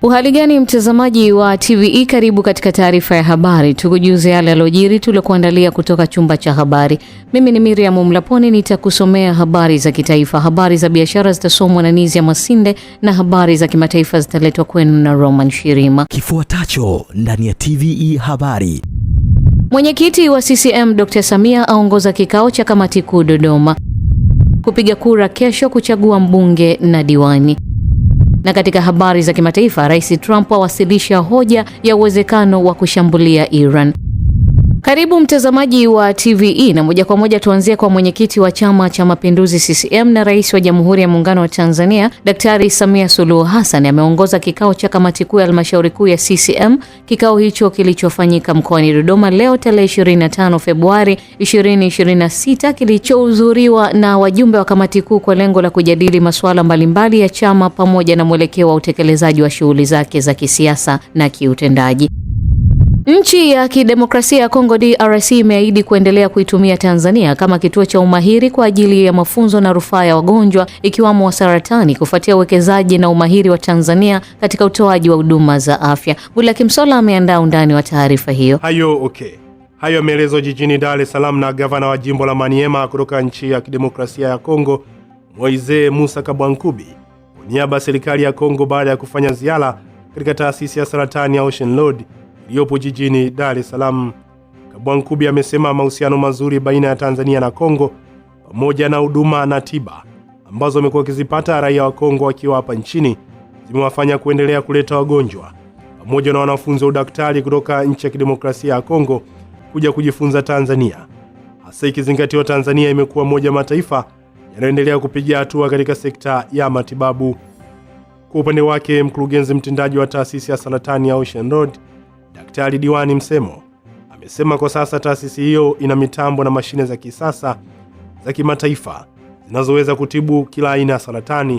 Uhali gani mtazamaji wa TVE, karibu katika taarifa ya habari. Tukujuze yale yalojiri tuliokuandalia kutoka chumba cha habari. Mimi ni Miriam Mlaponi, nitakusomea habari za kitaifa. Habari za biashara zitasomwa na Nizia Masinde na habari za kimataifa zitaletwa kwenu na Roman Shirima. Kifuatacho ndani ya TVE habari. Mwenyekiti wa CCM Dr. Samia aongoza kikao cha kamati kuu Dodoma kupiga kura kesho kuchagua mbunge na diwani. Na katika habari za kimataifa, Rais Trump awasilisha hoja ya uwezekano wa kushambulia Iran. Karibu mtazamaji wa TVE, na moja kwa moja tuanzie kwa mwenyekiti wa Chama cha Mapinduzi CCM na Rais wa Jamhuri ya Muungano wa Tanzania Daktari Samia Suluhu Hassan ameongoza kikao cha kamati kuu ya halmashauri kuu ya CCM. Kikao hicho kilichofanyika mkoani Dodoma leo tarehe 25 Februari 2026 kilichohudhuriwa na wajumbe wa kamati kuu kwa lengo la kujadili masuala mbalimbali ya chama pamoja na mwelekeo wa utekelezaji wa shughuli zake za kisiasa na kiutendaji. Nchi ya Kidemokrasia ya Kongo DRC imeahidi kuendelea kuitumia Tanzania kama kituo cha umahiri kwa ajili ya mafunzo na rufaa ya wagonjwa ikiwamo wa saratani kufuatia uwekezaji na umahiri wa Tanzania katika utoaji wa huduma za afya. Bula Kimsola ameandaa undani wa taarifa hiyo. Hayo yameelezwa jijini Dar es Salaam na gavana wa jimbo la Maniema kutoka nchi ya Kidemokrasia ya Kongo, Moise Musa Kabwankubi, kwa niaba ya serikali ya Kongo baada ya kufanya ziara katika taasisi ya saratani ya Ocean Road iliyopo jijini Dar es Salaam. Kabwankubi amesema mahusiano mazuri baina ya Tanzania na Kongo pamoja na huduma na tiba ambazo wamekuwa wakizipata raia wa Kongo wakiwa hapa nchini zimewafanya kuendelea kuleta wagonjwa pamoja na wanafunzi wa udaktari kutoka nchi ya Kidemokrasia ya Kongo kuja kujifunza Tanzania. Hasa ikizingatiwa Tanzania imekuwa moja mataifa yanayoendelea kupiga hatua katika sekta ya matibabu. Kwa upande wake, mkurugenzi mtendaji wa taasisi ya saratani ya Ocean Road Daktari Diwani Msemo amesema kwa sasa taasisi hiyo ina mitambo na mashine za kisasa za kimataifa zinazoweza kutibu kila aina ya saratani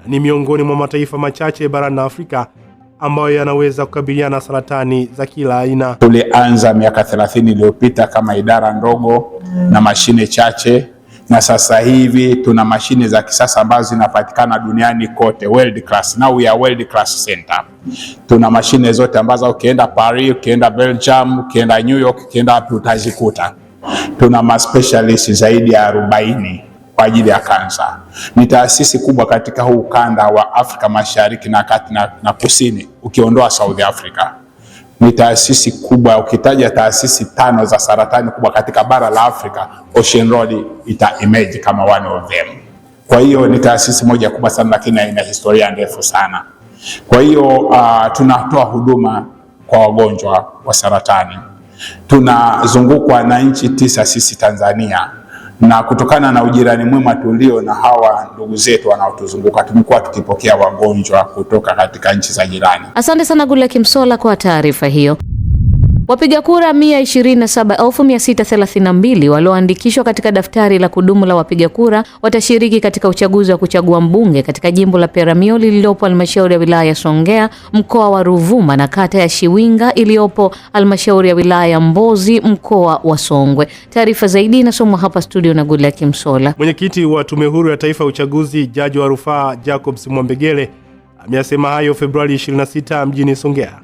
na ni miongoni mwa mataifa machache barani Afrika ambayo yanaweza kukabiliana na saratani za kila aina. Tulianza miaka 30 iliyopita kama idara ndogo na mashine chache, na sasa hivi tuna mashine za kisasa ambazo zinapatikana duniani kote, world class. Now we are world class center. Tuna mashine zote ambazo ukienda Paris, ukienda Belgium, ukienda New York, ukienda wapi utazikuta. Tuna ma specialist zaidi ya 40 kwa ajili ya kansa. Ni taasisi kubwa katika huu ukanda wa Afrika Mashariki na Kati na Kusini, ukiondoa South Africa. Ni taasisi kubwa, ukitaja taasisi 5 za saratani kubwa katika bara la Afrika, Ocean Road ita emerge kama one of them. Kwa hiyo ni taasisi moja kubwa sana, lakini ina historia ndefu sana. Kwa hiyo tunatoa huduma kwa wagonjwa wa saratani. Tunazungukwa na nchi 9 sisi Tanzania, na kutokana na ujirani mwema tulio na hawa ndugu zetu wanaotuzunguka tumekuwa tukipokea wagonjwa kutoka katika nchi za jirani. Asante sana Bula Kimsola kwa taarifa hiyo. Wapiga kura 127,632 walioandikishwa katika daftari la kudumu la wapiga kura watashiriki katika uchaguzi wa kuchagua mbunge katika jimbo la Peramiho lililopo halmashauri ya wilaya ya Songea, mkoa wa Ruvuma, na kata ya Shiwinga iliyopo halmashauri ya wilaya ya Mbozi, mkoa wa Songwe. Taarifa zaidi inasomwa hapa studio na Bula Kimsola. Mwenyekiti wa Tume Huru ya Taifa ya Uchaguzi, Jaji wa Rufaa Jacobs Mwambegele ameyasema hayo Februari 26 mjini Songea,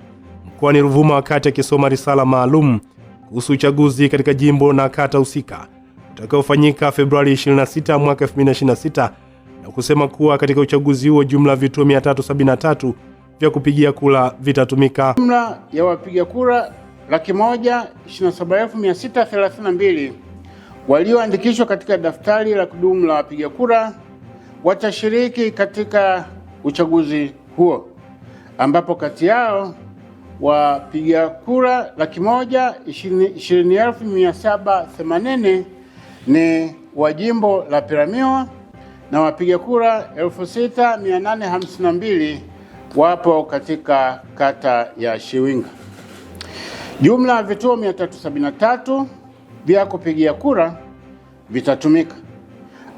mkoani Ruvuma, wakati akisoma risala maalum kuhusu uchaguzi katika jimbo na kata husika utakaofanyika Februari 26 mwaka 2026, na kusema kuwa katika uchaguzi huo jumla vituo 373 vya kupigia kura vitatumika. Jumla ya wapiga kura 127,632 walioandikishwa katika daftari la kudumu la wapiga kura watashiriki katika uchaguzi huo, ambapo kati yao wapiga kura 120,780 ni wa jimbo la Peramiho na wapiga kura 6,852 wapo katika kata ya Shiwinga. Jumla ya vituo 373 vya kupigia kura vitatumika,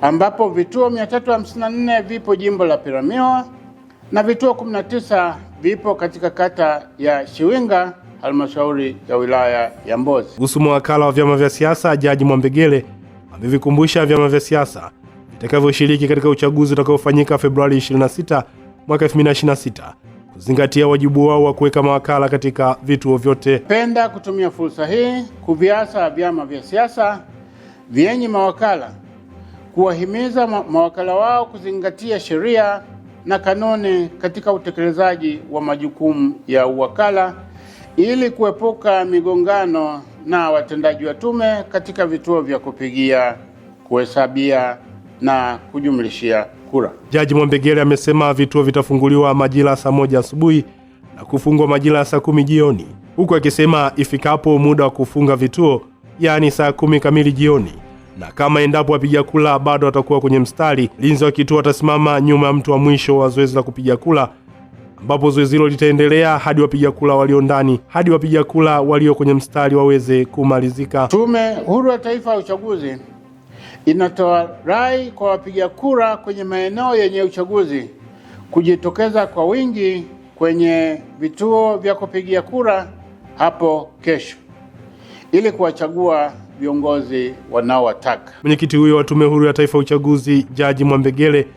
ambapo vituo 354 vipo jimbo la Peramiho na vituo 19 vipo katika kata ya Shiwinga, halmashauri ya wilaya ya Mbozi. Kuhusu mawakala wa vyama vya siasa, Jaji Mwambegele amevikumbusha vyama vya siasa vitakavyoshiriki katika uchaguzi utakaofanyika Februari 26 mwaka 2026 kuzingatia wajibu wao wa kuweka mawakala katika vituo vyote. Penda kutumia fursa hii kuviasa vyama vya siasa vyenye mawakala kuwahimiza mawakala wao kuzingatia sheria na kanuni katika utekelezaji wa majukumu ya uwakala ili kuepuka migongano na watendaji wa tume katika vituo vya kupigia, kuhesabia na kujumlishia kura. Jaji Mwambegele amesema vituo vitafunguliwa majira saa 1 asubuhi na kufungwa majira saa 10 jioni, huku akisema ifikapo muda wa kufunga vituo, yani saa 10 kamili jioni, na kama endapo wapiga kula bado watakuwa kwenye mstari, linzi wa kituo atasimama nyuma ya mtu wa mwisho wa zoezi la kupiga kula, ambapo zoezi hilo litaendelea hadi wapiga kula walio ndani, hadi wapiga kula walio kwenye mstari waweze kumalizika. Tume Huru ya Taifa ya Uchaguzi inatoa rai kwa wapiga kura kwenye maeneo yenye uchaguzi kujitokeza kwa wingi kwenye vituo vya kupigia kura hapo kesho ili kuwachagua viongozi wanaowataka. Mwenyekiti huyo wa Tume Huru ya Taifa ya Uchaguzi, Jaji Mwambegele,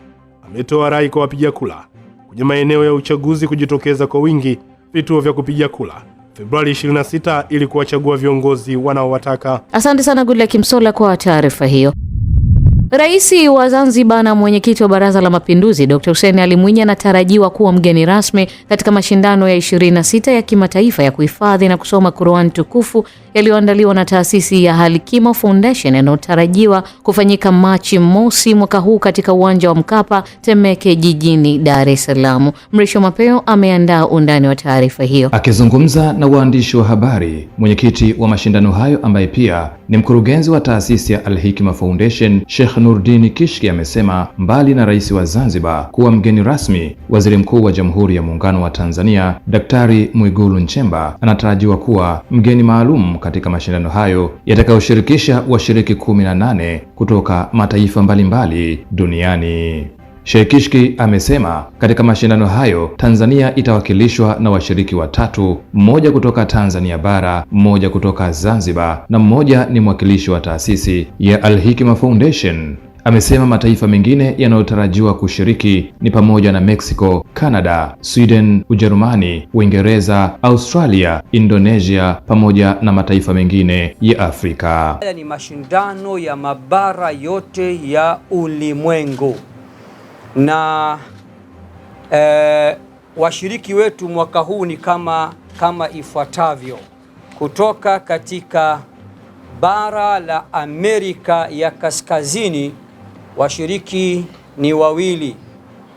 ametoa rai kwa wapiga kura kwenye maeneo ya uchaguzi kujitokeza kwa wingi vituo vya kupigia kura Februari 26 ili kuwachagua viongozi wanaowataka. Asante sana Goodluck Msolla kwa taarifa hiyo. Rais wa Zanzibar na mwenyekiti wa Baraza la Mapinduzi Dr. Hussein Ali Mwinyi anatarajiwa kuwa mgeni rasmi katika mashindano ya 26 ya kimataifa ya kuhifadhi na kusoma Qur'an tukufu yaliyoandaliwa na taasisi ya Al-Hikma Foundation yanayotarajiwa kufanyika Machi mosi mwaka huu katika uwanja wa Mkapa, Temeke, jijini Dar es Salaam. Mrisho Mapeo ameandaa undani wa taarifa hiyo. Akizungumza na waandishi wa habari, mwenyekiti wa mashindano hayo ambaye pia ni mkurugenzi wa taasisi ya Al-Hikma Foundation, Sheikh Nurdin Kishki, amesema mbali na rais wa Zanzibar kuwa mgeni rasmi, waziri mkuu wa Jamhuri ya Muungano wa Tanzania Daktari Mwigulu Nchemba anatarajiwa kuwa mgeni maalum katika mashindano hayo yatakayoshirikisha washiriki 18 kutoka mataifa mbalimbali duniani. Sheikh Kishki amesema katika mashindano hayo Tanzania itawakilishwa na washiriki watatu, mmoja kutoka Tanzania bara, mmoja kutoka Zanzibar na mmoja ni mwakilishi wa taasisi ya Al-Hikma Foundation. Amesema mataifa mengine yanayotarajiwa kushiriki ni pamoja na Mexico, Canada, Sweden, Ujerumani, Uingereza, Australia, Indonesia pamoja na mataifa mengine ya Afrika. Haya ni mashindano ya mabara yote ya ulimwengu na washiriki wetu mwaka huu ni kama ifuatavyo. Kutoka katika bara la Amerika ya Kaskazini washiriki ni wawili,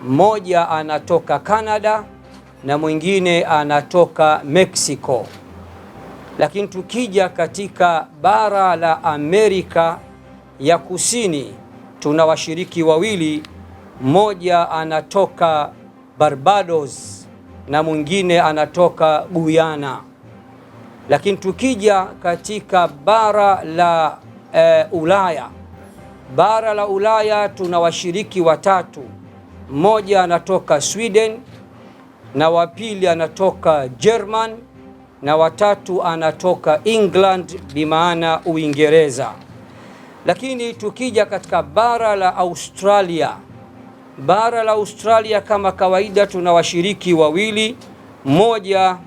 mmoja anatoka Canada na mwingine anatoka Mexico. Lakini tukija katika bara la Amerika ya Kusini tuna washiriki wawili, mmoja anatoka Barbados na mwingine anatoka Guyana. Lakini tukija katika bara la Ulaya tuna washiriki watatu, mmoja anatoka Sweden na wa pili anatoka German na watatu anatoka England bimaana Uingereza. Lakini tukija katika bara la Australia kama kawaida tuna washiriki wawili, mmoja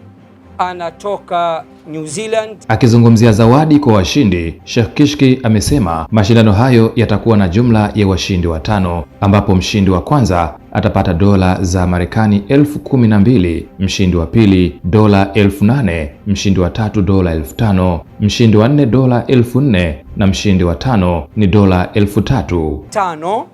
anatoka New Zealand. Akizungumzia zawadi kwa washindi, Sheikh Kishki amesema mashindano hayo yatakuwa na jumla ya washindi watano, ambapo mshindi wa kwanza atapata dola za Marekani 12,000, mshindi wa pili dola 8,000, mshindi wa tatu dola 5,000, mshindi wa nne dola 4,000 na mshindi wa tano ni dola 3,000.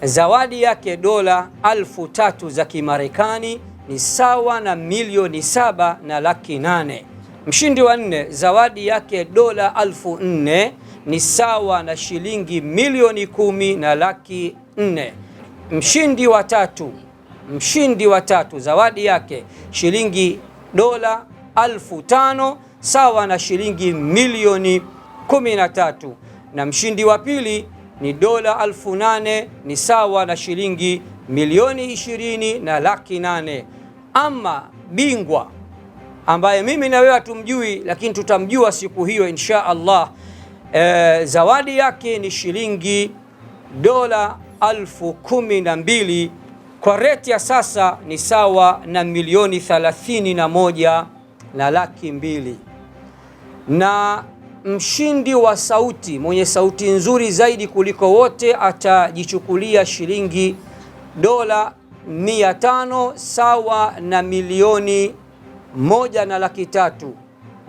Zawadi yake dola 3,000 za Kimarekani ni sawa na milioni 7 na laki 8. Mshindi wa nne zawadi yake dola 4,000 ni sawa na shilingi milioni 10 na laki 4. Mshindi wa tatu zawadi yake shilingi dola 5,000 sawa na shilingi milioni 13, na mshindi wa pili ni dola 8,000 ni sawa na shilingi milioni 20 na laki 8. Ama bingwa ambaye mimi na wewe hatumjui lakini tutamjua siku hiyo insha Allah, zawadi yake ni shilingi dola 12,000 kwa reti ya sasa ni sawa na milioni 31 na laki mbili. Na mshindi wa sauti mwenye sauti nzuri zaidi kuliko wote atajichukulia shilingi dola 500 sawa na milioni 1 na laki tatu,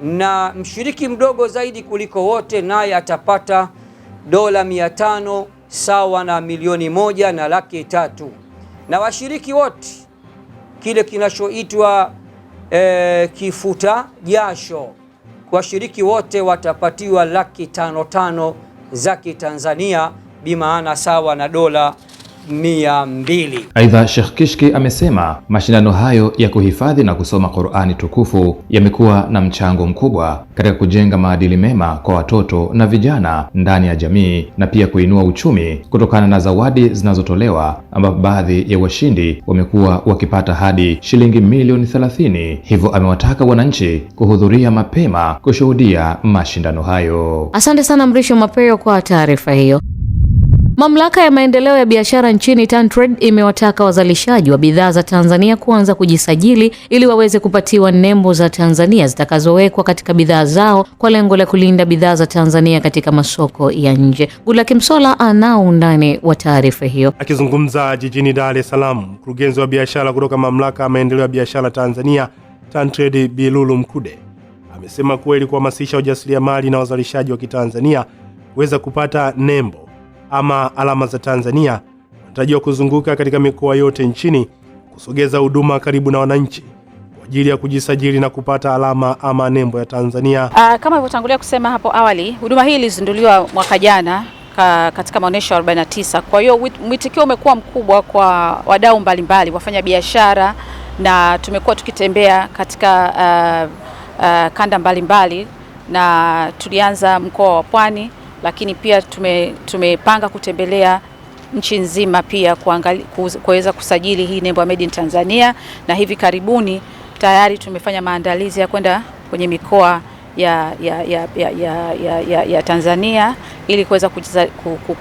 na mshiriki mdogo zaidi kuliko wote naye atapata dola 500 sawa na milioni 1 na laki tatu. Na washiriki wote kile kinachoitwa kifuta jasho, washiriki wote watapatiwa laki 5 za Kitanzania, bimaana sawa na dola 200. Aidha, Sheikh Kishki amesema mashindano hayo ya kuhifadhi na kusoma Qur'ani tukufu yamekuwa na mchango mkubwa katika kujenga maadili mema kwa watoto na vijana ndani ya jamii na pia kuinua uchumi kutokana na zawadi zinazotolewa, ambapo baadhi ya washindi wamekuwa wakipata hadi shilingi milioni 30. Hivyo amewataka wananchi kuhudhuria mapema kushuhudia mashindano hayo. Asante sana Mrisho Mapeo kwa taarifa hiyo. Mamlaka ya maendeleo ya biashara nchini TanTrade imewataka wazalishaji wa bidhaa za Tanzania kuanza kujisajili ili waweze kupatiwa nembo za Tanzania zitakazowekwa katika bidhaa zao kwa lengo la kulinda bidhaa za Tanzania katika masoko ya nje. Gulaki Msola anao undani wa taarifa hiyo. Akizungumza jijini Dar es Salaam, mkurugenzi wa biashara kutoka mamlaka ya maendeleo ya biashara Tanzania TanTrade Bilulu Mkude amesema kuwa ili kuhamasisha wajasiriamali na wazalishaji wa Kitanzania kuweza kupata nembo ama alama za Tanzania, wanatarajiwa kuzunguka katika mikoa yote nchini kusogeza huduma karibu na wananchi kwa ajili ya kujisajili na kupata alama ama nembo ya Tanzania. Kama nilivyotangulia kusema hapo awali, huduma hii ilizinduliwa mwaka jana katika maonesho 49. Kwa hiyo mwitikio umekuwa mkubwa kwa wadau mbalimbali, wafanya biashara, na tumekuwa tukitembea katika kanda mbalimbali, na tulianza mkoa wa Pwani, lakini pia tumepanga kutembelea nchi nzima pia kuweza kusajili hii nembo ya Made in Tanzania, na hivi karibuni tayari tumefanya maandalizi ya kwenda kwenye mikoa ya Tanzania ili kuweza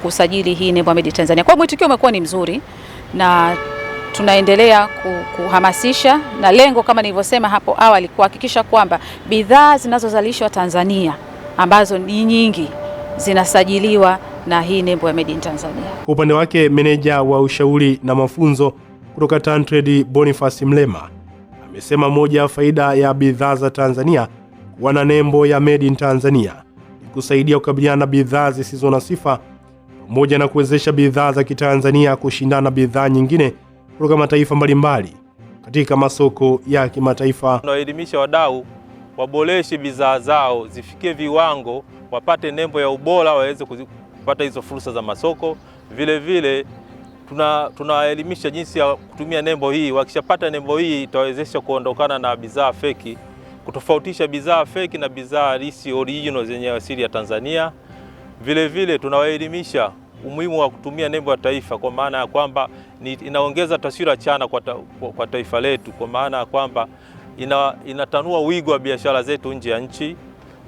kusajili hii nembo ya Made in Tanzania. Kwa mwitikio umekuwa ni mzuri na tunaendelea kuhamasisha, na lengo kama nilivyosema hapo awali kuhakikisha kwamba bidhaa zinazozalishwa Tanzania ambazo ni nyingi zinasajiliwa na hii nembo ya Made in Tanzania. Kwa upande wake, meneja wa ushauri na mafunzo kutoka TanTrade Boniface Mlema amesema moja ya faida ya bidhaa za Tanzania kuwa na nembo ya Made in Tanzania ni kusaidia kukabiliana na bidhaa zisizo na sifa pamoja na kuwezesha bidhaa za Kitanzania kushindana na bidhaa nyingine kutoka mataifa mbalimbali katika masoko ya kimataifa. Tunaelimisha wadau waboreshe bidhaa zao zifikie viwango, wapate nembo ya ubora, waweze kupata hizo fursa za masoko. Vile vile tunaelimisha jinsi ya kutumia nembo hii. Wakishapata nembo hii itawezesha kuondokana na bidhaa feki, kutofautisha bidhaa feki na bidhaa halisi original zenye asili ya Tanzania. Vile vile tunawaelimisha umuhimu wa kutumia nembo ya taifa, kwa maana ya kwamba inaongeza taswira chana kwa taifa letu, kwa maana ya kwamba inatanua wigo wa biashara zetu nje ya nchi.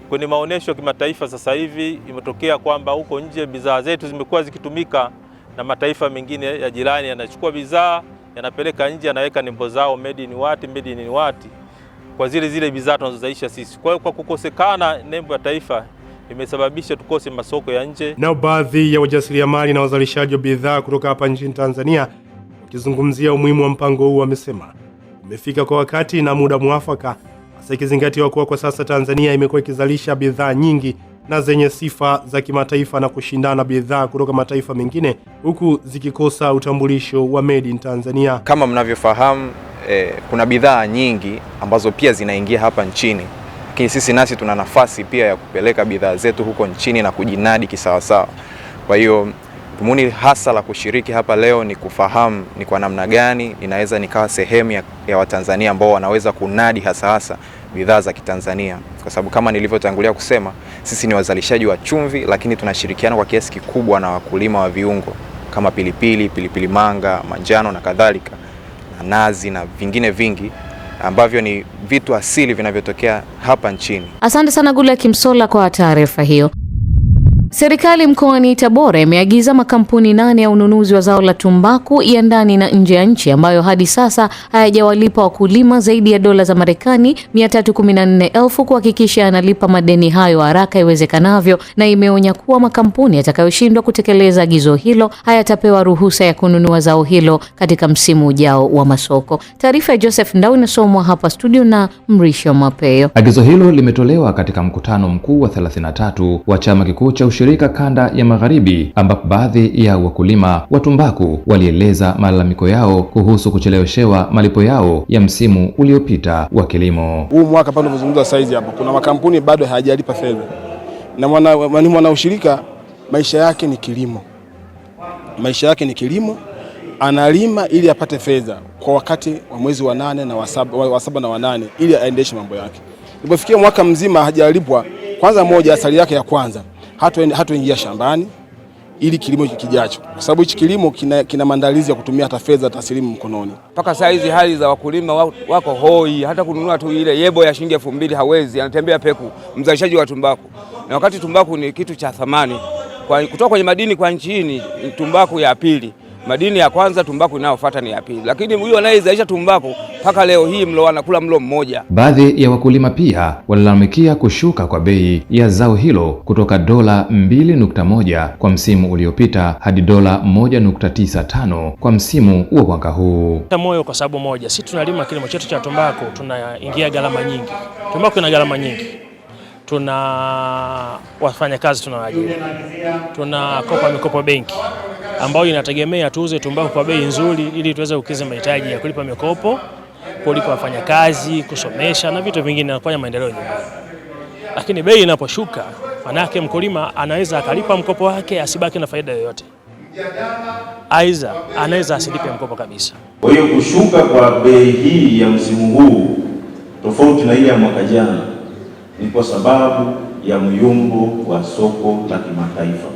Kwenye maonesho ya kimataifa sasa hivi imetokea kwamba huko nje bidhaa zetu zimekuwa zikitumika na mataifa mengine ya jirani, yanachukua bidhaa yanapeleka nje, yanaweka nembo zao made in what kwa zile bidhaa tunazozalisha sisi. Kwa hiyo kwa kukosekana nembo ya taifa imesababisha tukose masoko ya nje. Na baadhi ya wajasiriamali na wazalishaji wa bidhaa kutoka hapa nchini Tanzania wakizungumzia umuhimu wa mpango huu wamesema umefika kwa wakati na muda mwafaka, hasa ikizingatiwa kuwa kwa sasa Tanzania imekuwa ikizalisha bidhaa nyingi na zenye sifa za kimataifa na kushindana bidhaa kutoka mataifa mengine huku zikikosa utambulisho wa Made in Tanzania. Kama mnavyofahamu, kuna bidhaa nyingi ambazo pia zinaingia hapa nchini, lakini sisi nasi tuna nafasi pia ya kupeleka bidhaa zetu huko nchini na kujinadi kisawasawa. Kwa hiyo dhumuni hasa la kushiriki hapa leo ni kufahamu ni kwa namna gani inaweza nikawa sehemu ya Watanzania ambao wanaweza kunadi hasa bidhaa za Kitanzania, kwa sababu kama nilivyotangulia kusema, sisi ni wazalishaji wa chumvi, lakini tunashirikiana kwa kiasi kikubwa na wakulima wa viungo kama pilipili manga, manjano na kadhalika, na nazi na vingine vingi ambavyo ni vitu asili vinavyotokea hapa nchini. Asante sana Gulaki Msola kwa taarifa hiyo. Serikali mkoani Tabora imeagiza makampuni 8 ya ununuzi wa zao la tumbaku ya ndani na nje ya nchi ambayo hadi sasa hayajawalipa wakulima zaidi ya dola za Marekani 314,000 kuhakikisha yanalipa madeni hayo haraka iwezekanavyo, na imeonya kuwa makampuni yatakayoshindwa kutekeleza agizo hilo hayatapewa ruhusa ya kununua zao hilo katika msimu ujao wa masoko. Taarifa ya Joseph Ndau inasomwa hapa studio na Mrisho Mapeo. Agizo hilo limetolewa katika mkutano mkuu wa 33 wa chama kikuu cha ushirika kanda ya Magharibi, ambapo baadhi ya wakulima wa tumbaku walieleza malalamiko yao kuhusu kucheleweshewa malipo yao ya msimu uliopita wa kilimo. Huu mwaka pale tunazungumza saizi hapo, kuna makampuni bado hayajalipa fedha. Na mwana ushirika maisha yake ni kilimo. Maisha yake ni kilimo, analima ili apate fedha kwa wakati wa mwezi wa 8 na wa 7 na wa 8 ili aendeshe mambo yake. Ilipofikia mwaka mzima hajalipwa, kwanza moja asali yake ya kwanza hatoingia shambani ili kilimo kijacho, kwa sababu hichi kilimo kina maandalizi ya kutumia hata fedha taslimu mkononi. Mpaka saa hizi hali za wakulima wako hoi, hata kununua tu ile yebo ya shilingi 2,000 hawezi, anatembea peku mzalishaji wa tumbaku. Na wakati tumbaku ni kitu cha thamani kutoka kwenye madini kwa nchi hii, ni tumbaku ya pili. Madini ya kwanza, tumbaku inayofuata ni ya pili. Lakini huyo anayezalisha tumbaku mpaka leo hii anakula mlo mmoja. Baadhi ya wakulima pia walilalamikia kushuka kwa bei ya zao hilo kutoka dola 2.1 kwa msimu uliopita hadi dola 1.95 kwa msimu wa mwaka huu. Moyo kwa sababu moja, sisi tunalima kilimo chetu cha tumbaku, tunaingia gharama nyingi. Tumbaku ina gharama nyingi. Tuna wafanyakazi tunawaajiri. Tunakopa mikopo benki ambayo inategemea tuuze tumbaku kwa bei nzuri ili tuweze kukidhi mahitaji ya kulipa mikopo, kulipa wafanyakazi, kusomesha na vitu vingine na kufanya maendeleo nyumbani. Lakini bei inaposhuka, manake mkulima anaweza akalipa mkopo wake asibaki na faida yoyote. Aidha anaweza asilipe mkopo kabisa. Kwa hiyo kushuka kwa bei hii ya msimu huu tofauti na ile ya mwaka jana ni kwa sababu ya myumbo wa soko la kimataifa.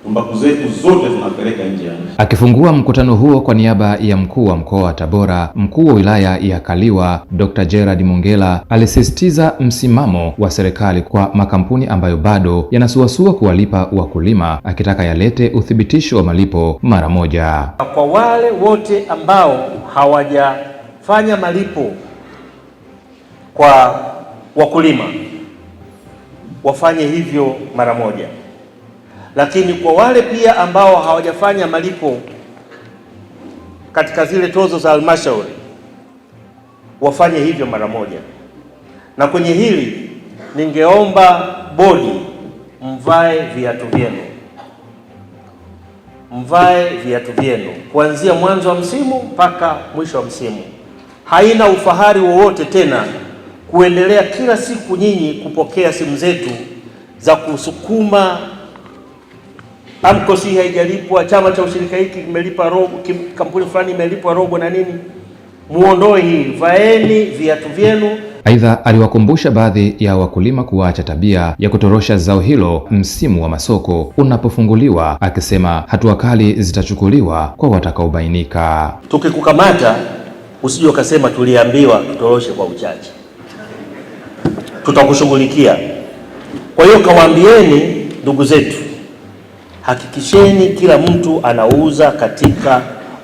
Tumbaku zetu zote tunapeleka nje ya nchi. Akifungua mkutano huo kwa niaba ya mkuu wa mkoa wa Tabora, mkuu wa wilaya ya Kaliwa Dr. Gerard Mongela alisisitiza msimamo wa serikali kwa makampuni ambayo bado yanasuasua kuwalipa wakulima, akitaka yalete uthibitisho wa malipo mara moja. Kwa wale wote ambao hawajafanya malipo kwa wakulima wafanye hivyo mara moja. Lakini kwa wale pia ambao hawajafanya malipo katika zile tozo za halmashauri wafanye hivyo mara moja. Na kwenye hili ningeomba bodi mvae viatu vyenu. Mvae viatu vyenu kuanzia mwanzo wa msimu mpaka mwisho wa msimu. Haina ufahari wowote tena kuendelea kila siku nyinyi kupokea simu zetu za kusukuma AMCOS haijalipwa, chama cha ushirika hiki kimelipa robo, kampuni fulani imelipwa robo na nini. Muondoe hii, vaeni viatu vyenu. Aidha, aliwakumbusha baadhi ya wakulima kuacha tabia ya kutorosha zao hilo msimu wa masoko unapofunguliwa, akisema hatua kali zitachukuliwa kwa watakaobainika. Tukikukamata usije ukasema tuliambiwa tutoroshe kwa uchache. Tutakushughulikia. Kwa hiyo kawaambieni ndugu zetu, hakikisheni kila mtu anauza katika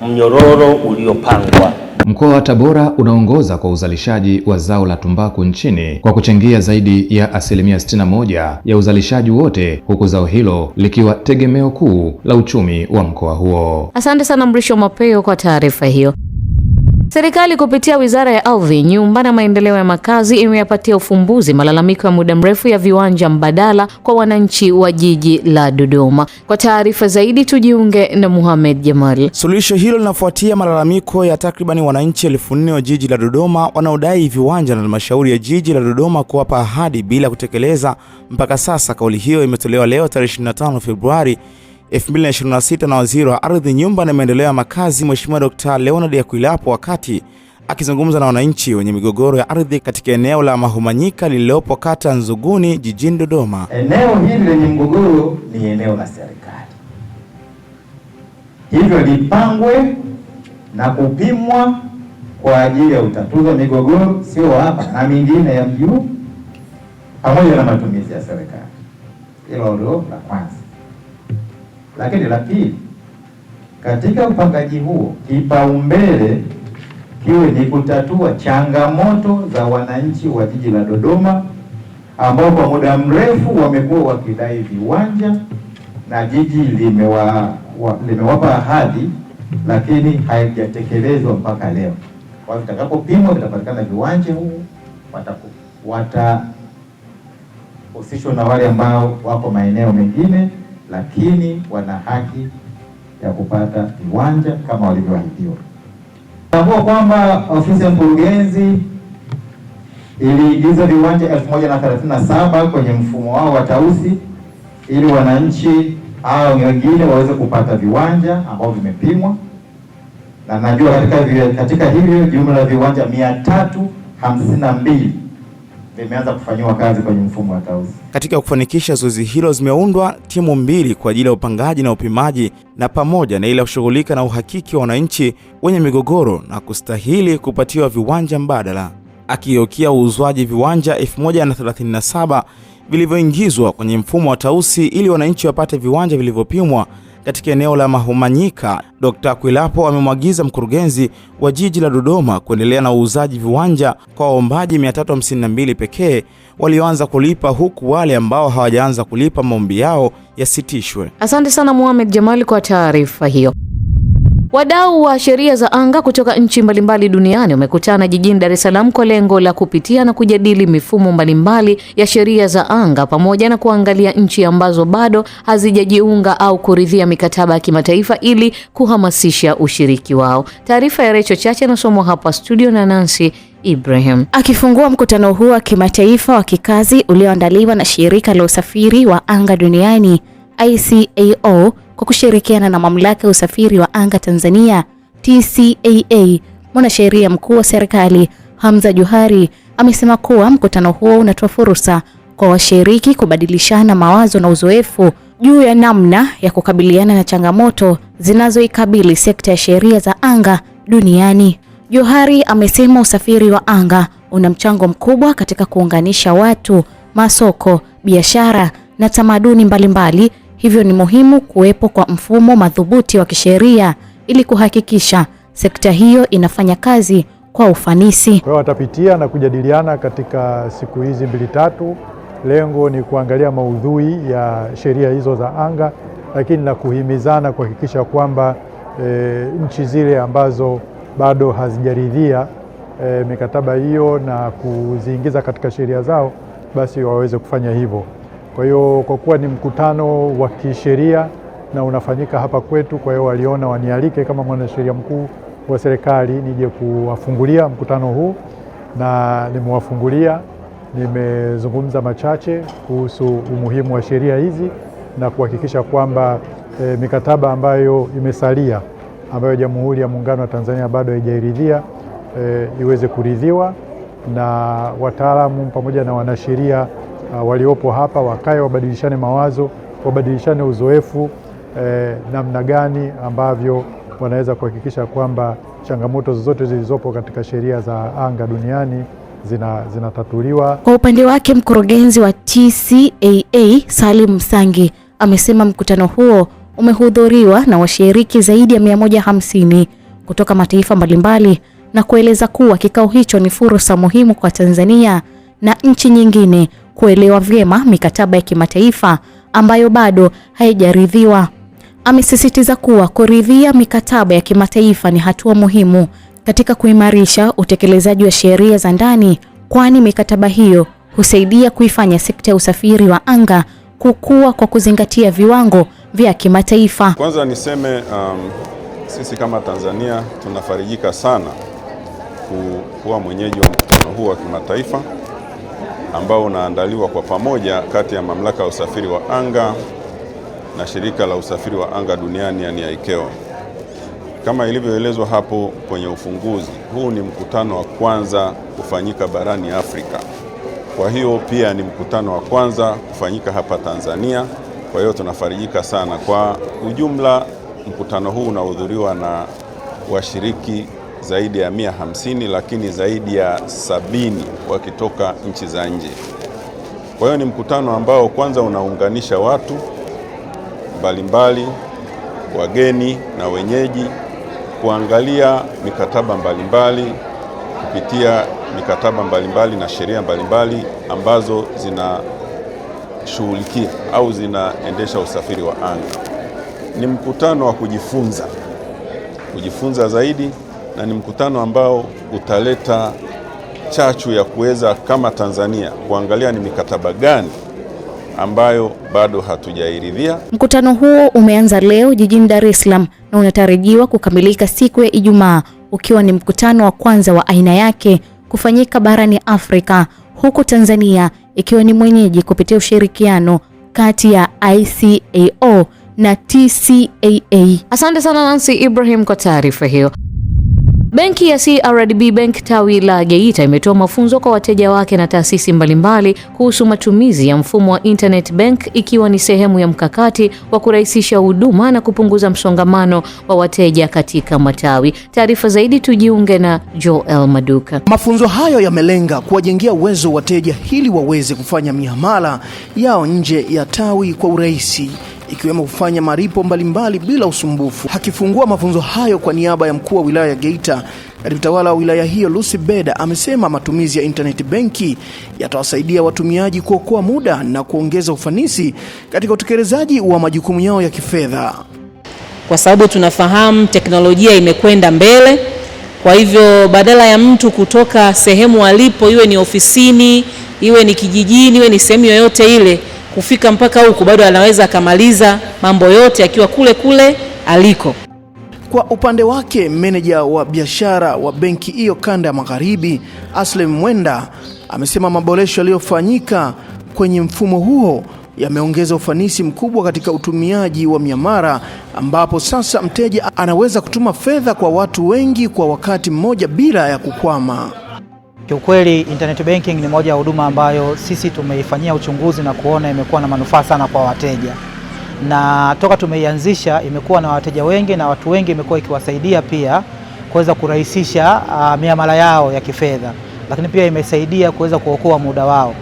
mnyororo uliopangwa. Mkoa wa Tabora unaongoza kwa uzalishaji wa zao la tumbaku nchini kwa kuchangia zaidi ya 61% ya uzalishaji wote, huku zao hilo likiwa tegemeo kuu la uchumi wa mkoa huo. Asante sana Mrisho Mapeo kwa taarifa hiyo. Serikali kupitia Wizara ya Ardhi, Nyumba na Maendeleo ya Makazi imeyapatia ufumbuzi malalamiko ya muda mrefu ya viwanja mbadala kwa wananchi wa jiji la Dodoma. Kwa taarifa zaidi tujiunge na Muhammad Jamal. Suluhisho hilo linafuatia malalamiko ya takribani wananchi 4,000 wa jiji la Dodoma wanaodai viwanja na halmashauri ya jiji la Dodoma kuwapa ahadi bila kutekeleza mpaka sasa. Kauli hiyo imetolewa leo tarehe 25 Februari 2026 na Waziri wa Ardhi, Nyumba na Maendeleo ya Makazi Mheshimiwa Dr. Leonard Akwilapo wakati akizungumza na wananchi wenye migogoro ya ardhi katika eneo la Mahumanyika lililopo kata Nzuguni jijini Dodoma. Eneo hili lenye mgogoro ni eneo la serikali, hivyo lipangwe na kupimwa kwa ajili ya utatuzi wa migogoro, sio hapa na mingine ya juu, pamoja na matumizi ya serikali. Hilo ndio la kwanza. Lakini la pili, katika upangaji huo kipaumbele kiwe ni kutatua changamoto za wananchi wa jiji la Dodoma ambao kwa muda mrefu wamekuwa wakidai viwanja na jiji limewapa ahadi, lakini haijatekelezwa mpaka leo. Kwa hiyo vitakapopimwa vitapatikana viwanja huu, watahusishwa na wale ambao wako maeneo mengine, lakini wana haki ya kupata viwanja kama walivyoahidiwa. Tambua kwamba ofisi ya mkurugenzi iliigiza viwanja 1037 kwenye mfumo wao wa tausi ili wananchi au wengine waweze kupata viwanja ambao vimepimwa, na najua katika hivyo jumla ya viwanja 352 vimeanza kufanyiwa kazi kwenye mfumo wa tausi. Katika kufanikisha zoezi hilo zimeundwa timu mbili kwa ajili ya upangaji na upimaji, na pamoja na ile kushughulika na uhakiki wa wananchi wenye migogoro na kustahili kupatiwa viwanja mbadala. Akiokia uuzwaji viwanja 1037 vilivyoingizwa kwenye mfumo wa tausi ili wananchi wapate viwanja vilivyopimwa katika eneo la Mahumanyika, Dr. Kwilapo amemwagiza mkurugenzi wa jiji la Dodoma kuendelea na uuzaji viwanja kwa waombaji 352 pekee walioanza kulipa, huku wale ambao hawajaanza kulipa maombi yao yasitishwe. Asante sana Mohamed Jamali kwa taarifa hiyo. Wadau wa sheria za anga kutoka nchi mbalimbali duniani wamekutana jijini Dar es Salaam kwa lengo la kupitia na kujadili mifumo mbalimbali ya sheria za anga pamoja na kuangalia nchi ambazo bado hazijajiunga au kuridhia mikataba ya kimataifa ili kuhamasisha ushiriki wao. Taarifa ya Recho Chache inasomwa hapa studio na Nancy Ibrahim. Akifungua mkutano huu wa kimataifa wa kikazi ulioandaliwa na shirika la usafiri wa anga duniani ICAO kwa kushirikiana na mamlaka ya usafiri wa anga Tanzania TCAA, mwanasheria mkuu wa serikali Hamza Johari amesema kuwa mkutano huo unatoa fursa kwa washiriki kubadilishana mawazo na uzoefu juu ya namna ya kukabiliana na changamoto zinazoikabili sekta ya sheria za anga duniani. Johari amesema usafiri wa anga una mchango mkubwa katika kuunganisha watu, masoko, biashara na tamaduni mbalimbali. Hivyo ni muhimu kuwepo kwa mfumo madhubuti wa kisheria ili kuhakikisha sekta hiyo inafanya kazi kwa ufanisi. Kwa hiyo watapitia na kujadiliana katika siku hizi 2-3. Lengo ni kuangalia maudhui ya sheria hizo za anga, lakini na kuhimizana kuhakikisha kwamba nchi zile ambazo bado hazijaridhia mikataba hiyo na kuziingiza katika sheria zao basi waweze kufanya hivyo. Kwa hiyo kwa kuwa ni mkutano wa kisheria na unafanyika hapa kwetu, kwa hiyo waliona wanialike kama mwanasheria mkuu wa serikali nije kuwafungulia mkutano huu, na nimewafungulia. Nimezungumza machache kuhusu umuhimu wa sheria hizi na kuhakikisha kwamba mikataba ambayo imesalia ambayo Jamhuri ya Muungano wa Tanzania bado haijaridhia iweze kuridhiwa, na wataalamu pamoja na wanasheria waliopo hapa wakae wabadilishane mawazo, wabadilishane uzoefu namna gani ambavyo wanaweza kuhakikisha kwamba changamoto zozote zilizopo katika sheria za anga duniani zinatatuliwa. Kwa upande wake mkurugenzi wa TCAA Salim Msangi amesema mkutano huo umehudhuriwa na washiriki zaidi ya 150 kutoka mataifa mbalimbali na kueleza kuwa kikao hicho ni fursa muhimu kwa Tanzania na nchi nyingine kuelewa vyema mikataba ya kimataifa ambayo bado haijaridhiwa. Amesisitiza kuwa kuridhia mikataba ya kimataifa ni hatua muhimu katika kuimarisha utekelezaji wa sheria za ndani, kwani mikataba hiyo husaidia kuifanya sekta ya usafiri wa anga kukua kwa kuzingatia viwango vya kimataifa. Kwanza niseme sisi kama Tanzania tunafarijika sana kuwa mwenyeji wa mkutano huu wa kimataifa ambao unaandaliwa kwa pamoja kati ya mamlaka ya usafiri wa anga na shirika la usafiri wa anga duniani yani ICAO. Kama ilivyoelezwa hapo kwenye ufunguzi, huu ni mkutano wa kwanza kufanyika barani Afrika. Kwa hiyo pia ni mkutano wa kwanza kufanyika hapa Tanzania. Kwa hiyo tunafarijika sana. Kwa ujumla mkutano huu unahudhuriwa na washiriki zaidi ya 150, lakini zaidi ya 70 wakitoka nchi za nje. Kwa hiyo ni mkutano ambao kwanza unaunganisha watu mbalimbali wageni na wenyeji kuangalia mikataba mbalimbali kupitia mikataba mbalimbali na sheria mbalimbali ambazo zinashughulikia au zinaendesha usafiri wa anga. Ni mkutano wa kujifunza zaidi, na ni mkutano ambao utaleta chachu ya kuweza kama Tanzania kuangalia ni mikataba gani ambayo bado hatujairidhia. Mkutano huo umeanza leo jijini Dar es Salaam na unatarajiwa kukamilika siku ya Ijumaa, ukiwa ni mkutano wa kwanza wa aina yake kufanyika barani Afrika, huku Tanzania ikiwa ni mwenyeji kupitia ushirikiano kati ya ICAO na TCAA. Asante sana Nancy Ibrahim kwa taarifa hiyo. Benki ya CRDB Bank tawi la Geita imetoa mafunzo kwa wateja wake na taasisi mbalimbali kuhusu matumizi ya mfumo wa internet bank, ikiwa ni sehemu ya mkakati wa kurahisisha huduma na kupunguza msongamano wa wateja katika matawi. Taarifa zaidi tujiunge na Joel Maduka. Mafunzo hayo yamelenga kuwajengea uwezo wateja ili waweze kufanya miamala yao nje ya tawi kwa urahisi, ikiwemo kufanya malipo mbalimbali bila usumbufu. Akifungua mafunzo hayo kwa niaba ya mkuu wa wilaya ya Geita, katibu tawala wa wilaya hiyo Lucy Beda amesema matumizi ya internet benki yatawasaidia watumiaji kuokoa muda na kuongeza ufanisi katika utekelezaji wa majukumu yao ya kifedha. Kwa sababu tunafahamu teknolojia imekwenda mbele, kwa hivyo badala ya mtu kutoka sehemu alipo, iwe ni ofisini, iwe ni kijijini, iwe ni sehemu yoyote ile, kufika mpaka huko, bado anaweza akamaliza mambo yote akiwa kule kule aliko. Kwa upande wake, meneja wa biashara wa benki hiyo kanda ya Magharibi, Aslem Mwenda, amesema maboresho yaliyofanyika kwenye mfumo huo yameongeza ufanisi mkubwa katika utumiaji wa miamala, ambapo sasa mteja anaweza kutuma fedha kwa watu wengi kwa wakati mmoja bila ya kukwama. Kiukweli internet banking ni moja ya huduma ambayo sisi tumeifanyia uchunguzi na kuona imekuwa na manufaa sana kwa wateja. Na toka tumeianzisha imekuwa na wateja wengi na watu wengi imekuwa ikiwasaidia pia kuweza kurahisisha miamala yao ya kifedha. Lakini pia imesaidia kuweza kuokoa muda wao.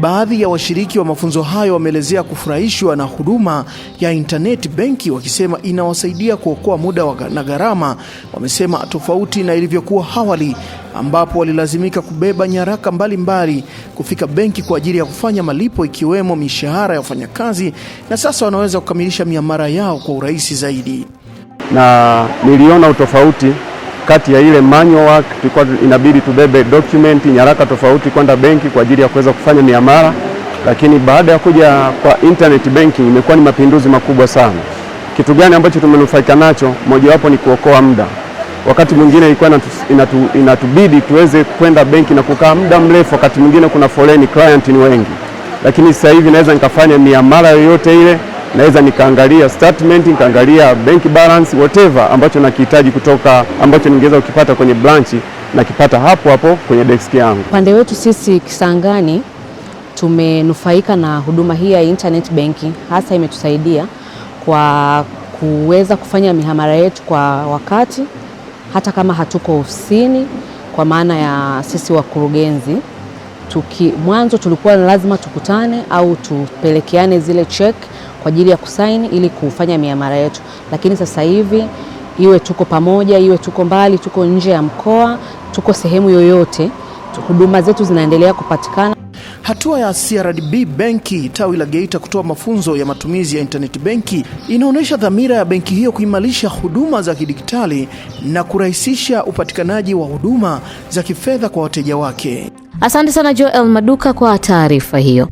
Baadhi ya washiriki wa mafunzo hayo wameelezea kufurahishwa na huduma ya internet benki, wakisema inawasaidia kuokoa muda na gharama. Wamesema tofauti na ilivyokuwa awali ambapo walilazimika kubeba nyaraka mbalimbali kufika benki kwa ajili ya kufanya malipo, ikiwemo mishahara ya wafanyakazi, na sasa wanaweza kukamilisha miamala yao kwa urahisi zaidi. Na niliona utofauti kati ya ile manual work, tulikuwa inabidi tubebe document, nyaraka tofauti kwenda benki kwa ajili ya kuweza kufanya miamala, lakini baada ya kuja kwa internet banking imekuwa ni mapinduzi makubwa sana. Kitu gani ambacho tumenufaika nacho? Mojawapo ni kuokoa muda. Wakati mwingine ilikuwa inatubidi tuweze kwenda benki na kukaa muda mrefu, wakati mwingine kuna foleni, client ni wengi. Lakini sasa hivi naweza nikafanya miamala yoyote ile, naweza nikaangalia statement, nikaangalia bank balance, whatever ambacho nakihitaji kutoka ambacho ningeweza ukipata kwenye branch na kipata hapo hapo kwenye desk yangu. Pande wetu sisi Kisangani tumenufaika na huduma hii ya internet banking, hasa imetusaidia kwa kuweza kufanya mihamala yetu kwa wakati hata kama hatuko ofisini, kwa maana ya sisi wakurugenzi. Mwanzo tulikuwa lazima tukutane au tupelekeane zile check kwa ajili ya kusaini ili kufanya miamala yetu, lakini sasa hivi iwe tuko pamoja, iwe tuko mbali, tuko nje ya mkoa, tuko sehemu yoyote, huduma zetu zinaendelea kupatikana. Hatua ya CRDB benki tawi la Geita kutoa mafunzo ya matumizi ya internet benki inaonyesha dhamira ya benki hiyo kuimarisha huduma za kidijitali na kurahisisha upatikanaji wa huduma za kifedha kwa wateja wake. Asante sana Joel Maduka kwa taarifa hiyo.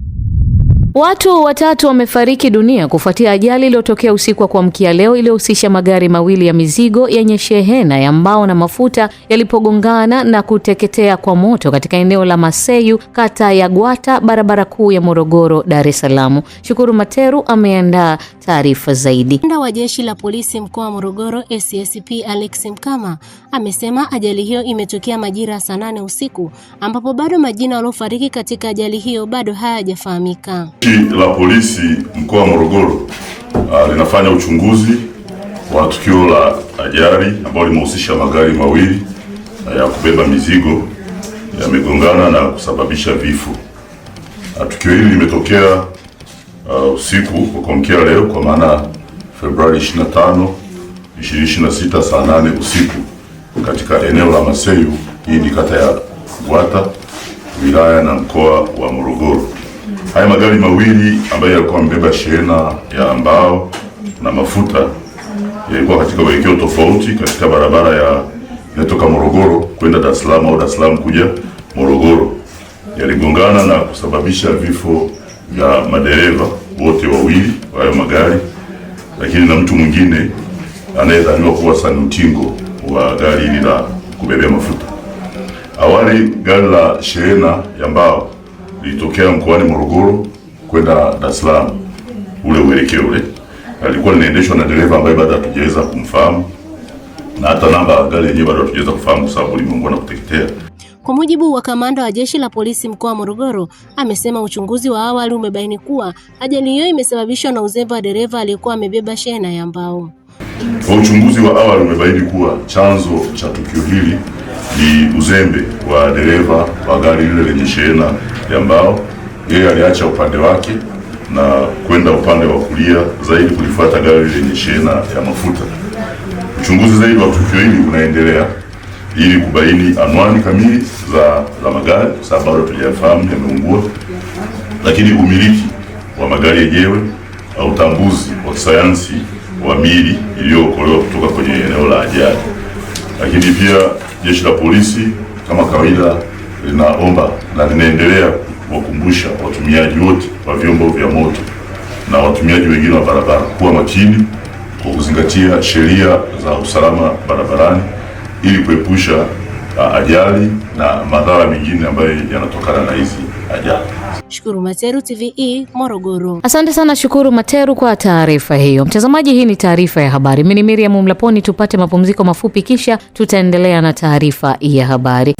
Watu watatu wamefariki dunia kufuatia ajali iliyotokea usiku wa kuamkia leo iliyohusisha magari mawili ya mizigo yenye shehena ya mbao na mafuta yalipogongana na kuteketea kwa moto katika eneo la Maseyu, kata ya Gwata, barabara kuu ya Morogoro, Dar es Salaam. Shukuru Materu ameandaa taarifa zaidi. Kamanda wa jeshi la polisi mkoa wa Morogoro SSP Alex Mkama amesema ajali hiyo imetokea majira saa 8 usiku, ambapo bado majina waliofariki katika ajali hiyo bado hayajafahamika. Jeshi la polisi mkoa wa Morogoro linafanya uchunguzi wa tukio la ajali ambalo limehusisha magari mawili ya kubeba mizigo yamegongana na kusababisha vifo. Tukio hili limetokea usiku wa kuamkia leo, kwa maana Februari 25, 2026 saa 8 usiku katika eneo la Maseyu, hii ni kata ya Bwata, wilaya na mkoa wa Morogoro. Haya magari mawili ambayo yalikuwa yamebeba shehena ya mbao na mafuta yalikuwa katika uelekeo tofauti katika barabara ya inatoka Morogoro kwenda Dar es Salaam au Dar es Salaam kuja Morogoro. Yaligongana na kusababisha vifo vya madereva wote wawili wa hayo magari, lakini na mtu mwingine anayedhaniwa kuwa sanutingo wa gari hili la kubebea mafuta. Awali gari la shehena ya mbao lilitokea mkoani Morogoro kwenda Dar es Salaam, ule uelekeo ule alikuwa linaendeshwa na dereva ambaye bado hatujaweza kumfahamu, na hata namba ya gari yenyewe bado hatujaweza kufahamu kwa sababu limeungua na kuteketea. Kwa mujibu wa kamanda wa jeshi la polisi mkoa wa Morogoro, amesema uchunguzi wa awali umebaini kuwa ajali hiyo imesababishwa na uzembe wa dereva aliyekuwa amebeba shehena ya mbao. Kwa uchunguzi wa awali umebaini kuwa chanzo cha tukio hili ni uzembe wa dereva wa gari lile lenye shehena ya mbao. Yeye aliacha upande wake na kwenda upande wa kulia zaidi kulifuata gari lenye shehena ya mafuta. Uchunguzi zaidi wa tukio hili unaendelea ili kubaini anwani kamili za magari, kwa sababu bado hatujafahamu yameungua, lakini umiliki wa magari yenyewe au utambuzi wa kisayansi wa miili iliyookolewa kutoka kwenye eneo la ajali. Lakini pia jeshi la polisi kama kawaida linaomba na linaendelea kuwakumbusha watumiaji wote wa vyombo vya moto na watumiaji wengine wa barabara kuwa makini kwa kuzingatia sheria za usalama barabarani ili kuepusha ajali na madhara mengine ambayo yanatokana na hizi ajali. Shukuru Materu, TVE, Morogoro. Asante sana Shukuru Materu kwa taarifa hiyo. Mtazamaji, hii ni taarifa ya habari. Mimi ni Miriam Mlaponi, tupate mapumziko mafupi kisha tutaendelea na taarifa ya habari.